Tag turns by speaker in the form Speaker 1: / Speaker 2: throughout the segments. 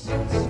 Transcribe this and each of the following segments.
Speaker 1: 5, 4, 3, 2,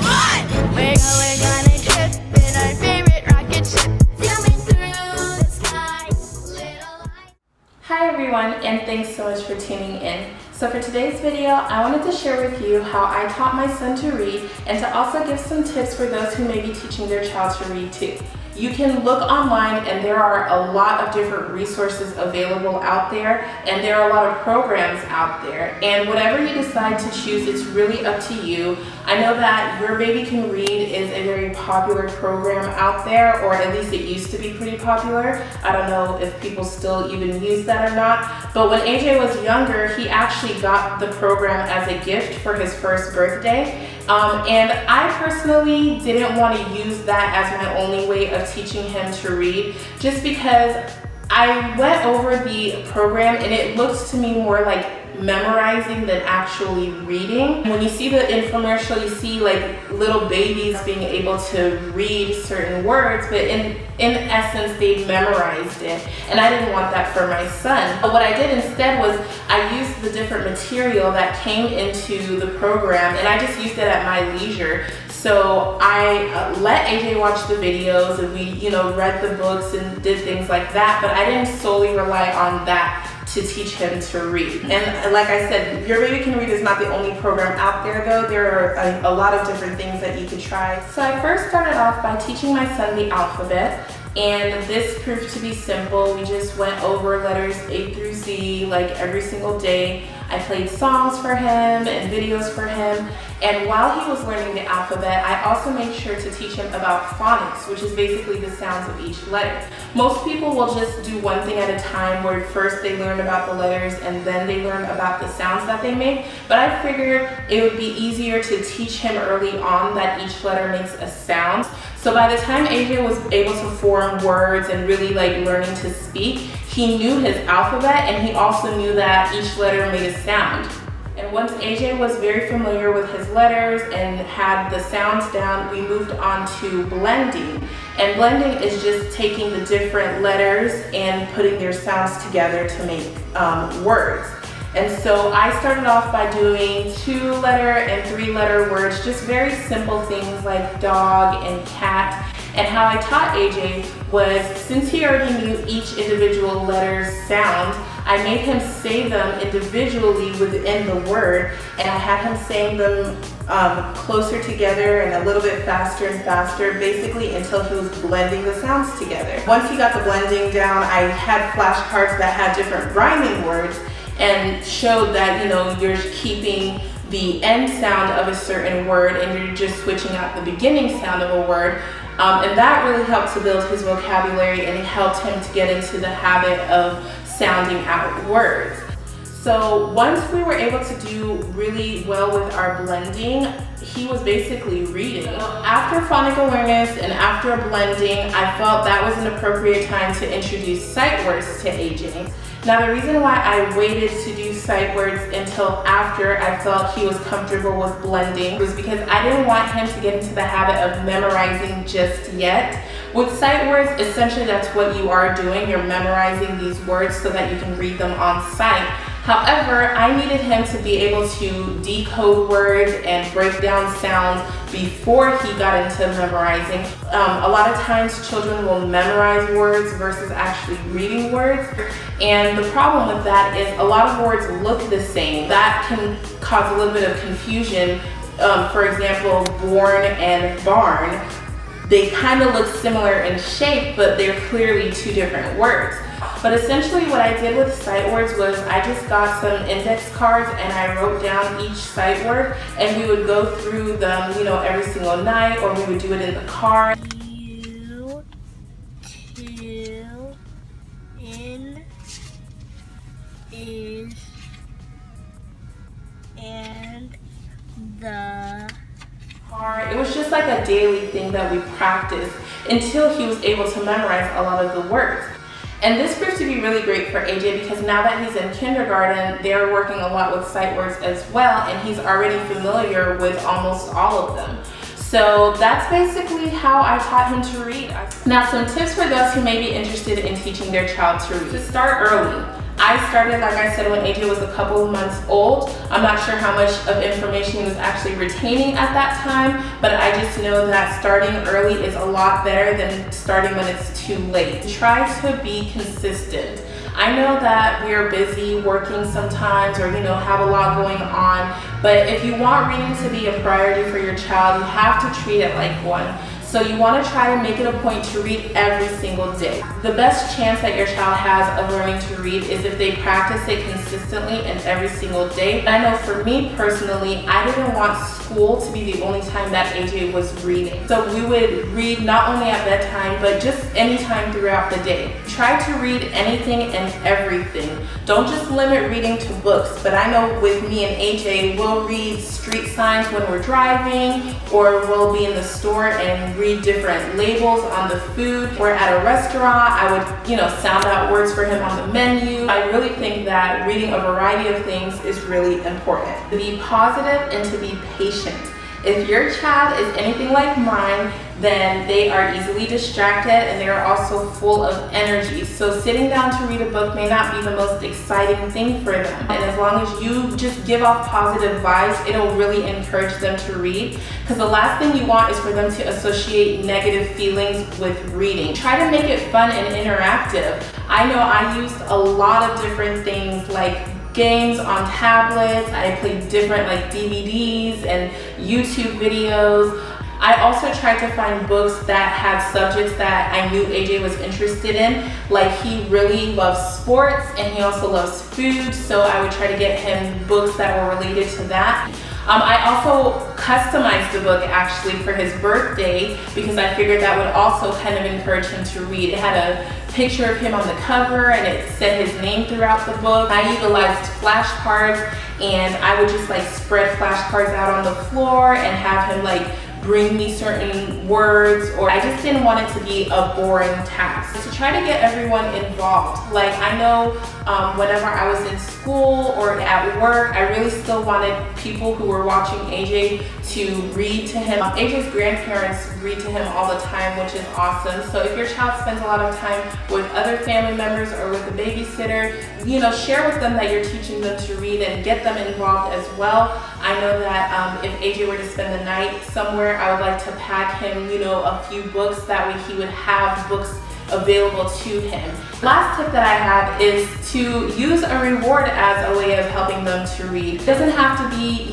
Speaker 1: 1. We're going on a trip in our favorite rocket ship, zooming through the sky. Little light.
Speaker 2: Hi everyone, and thanks so much for tuning in. So for today's video, I wanted to share with you how I taught my son to read and to also give some tips for those who may be teaching their child to read too. You can look online and there are a lot of different resources available out there, and there are a lot of programs out there, and whatever you decide to choose, it's really up to you. I know that Your Baby Can Read is a very popular program out there, or at least it used to be pretty popular. I don't know if people still even use that or not, but when AJ was younger, he actually got the program as a gift for his first birthday. And I personally didn't want to use that as my only way of teaching him to read, just because I went over the program and it looks to me more like memorizing than actually reading. When you see the infomercial, you see like little babies being able to read certain words, but in essence they memorized it, and I didn't want that for my son. But what I did instead was I used the different material that came into the program, and I just used it at my leisure. So I let AJ watch the videos, and we read the books and did things like that, but I didn't solely rely on that to teach him to read. And like I said, Your Baby Can Read is not the only program out there though. There are a lot of different things that you could try. So I first started off by teaching my son the alphabet, and this proved to be simple. We just went over letters A through Z like every single day. I played songs for him and videos for him, and while he was learning the alphabet, I also made sure to teach him about phonics, which is basically the sounds of each letter. Most people will just do one thing at a time, where first they learn about the letters and then they learn about the sounds that they make, but I figured it would be easier to teach him early on that each letter makes a sound. So by the time AJ was able to form words and really like learning to speak, he knew his alphabet, and he also knew that each letter made a sound. And once AJ was very familiar with his letters and had the sounds down, we moved on to blending. And blending is just taking the different letters and putting their sounds together to make words. And so I started off by doing 2-letter and 3-letter words, just very simple things like dog and cat. And how I taught AJ was, since he already knew each individual letter's sound, I made him say them individually within the word, and I had him saying them closer together and a little bit faster and faster, basically until he was blending the sounds together. Once he got the blending down, I had flashcards that had different rhyming words and showed that you're keeping the end sound of a certain word and you're just switching out the beginning sound of a word. And that really helped to build his vocabulary, and it helped him to get into the habit of sounding out words. So once we were able to do really well with our blending, he was basically reading. After phonic awareness and after blending, I felt that was an appropriate time to introduce sight words to AJ. Now the reason why I waited to do sight words until after I felt he was comfortable with blending was because I didn't want him to get into the habit of memorizing just yet. With sight words, essentially that's what you are doing. You're memorizing these words so that you can read them on sight. However, I needed him to be able to decode words and break down sounds before he got into memorizing. A lot of times children will memorize words versus actually reading words. And the problem with that is a lot of words look the same. That can cause a little bit of confusion. For example, born and barn. They kind of look similar in shape, but they're clearly two different words. But essentially what I did with sight words was I just got some index cards and I wrote down each sight word, and we would go through them, every single night, or we would do it in the car.
Speaker 1: You, two, in, is, and the.
Speaker 2: It was just like a daily thing that we practiced until he was able to memorize a lot of the words. And this proved to be really great for AJ because now that he's in kindergarten, they're working a lot with sight words as well, and he's already familiar with almost all of them. So that's basically how I taught him to read. Now some tips for those who may be interested in teaching their child to read. To start early. I started, like I said, when AJ was a couple of months old. I'm not sure how much of information he was actually retaining at that time, but I just know that starting early is a lot better than starting when it's too late. Try to be consistent. I know that we are busy working sometimes, or have a lot going on, but if you want reading to be a priority for your child, you have to treat it like one. So you want to try to make it a point to read every single day. The best chance that your child has of learning to read is if they practice it consistently and every single day. I know for me personally, I didn't want school to be the only time that AJ was reading. So we would read not only at bedtime, but just anytime throughout the day. Try to read anything and everything. Don't just limit reading to books, but I know with me and AJ, we'll read street signs when we're driving, or we'll be in the store and read different labels on the food. Or at a restaurant, I would, sound out words for him on the menu. I really think that reading a variety of things is really important. To be positive and to be patient. If your child is anything like mine, then they are easily distracted and they are also full of energy. So sitting down to read a book may not be the most exciting thing for them. And as long as you just give off positive vibes, it'll really encourage them to read. Because the last thing you want is for them to associate negative feelings with reading. Try to make it fun and interactive. I know I used a lot of different things like games on tablets. I played different DVDs and YouTube videos. I also tried to find books that had subjects that I knew AJ was interested in. Like, he really loves sports and he also loves food, so I would try to get him books that were related to that. I also customized the book actually for his birthday because I figured that would also kind of encourage him to read. It had a picture of him on the cover and it said his name throughout the book. I utilized flashcards, and I would just spread flashcards out on the floor and have him bring me certain words, or I just didn't want it to be a boring task. To try to get everyone involved. I know whenever I was in school or at work, I really still wanted people who were watching AJ to read to him. AJ's grandparents read to him all the time, which is awesome. So if your child spends a lot of time with other family members or with a babysitter, share with them that you're teaching them to read and get them involved as well. I know that if AJ were to spend the night somewhere, I would like to pack him, a few books. That way he would have books available to him. Last tip that I have is to use a reward as a way of helping them to read. It doesn't have to be,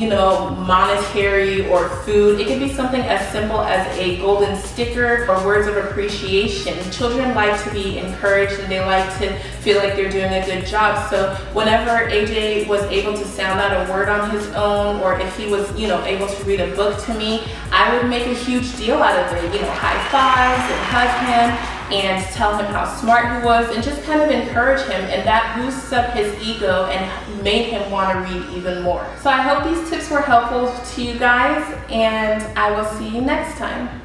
Speaker 2: monetary or food. It can be something as simple as a golden sticker or words of appreciation. Children like to be encouraged and they like to feel like they're doing a good job. So whenever AJ was able to sound out a word on his own, or if he was, able to read a book to me, I would make a huge deal out of it. High fives and hug him and tell him how smart he was and just kind of encourage him, and that boosts up his ego and made him want to read even more. So I hope these tips were helpful to you guys, and I will see you next time.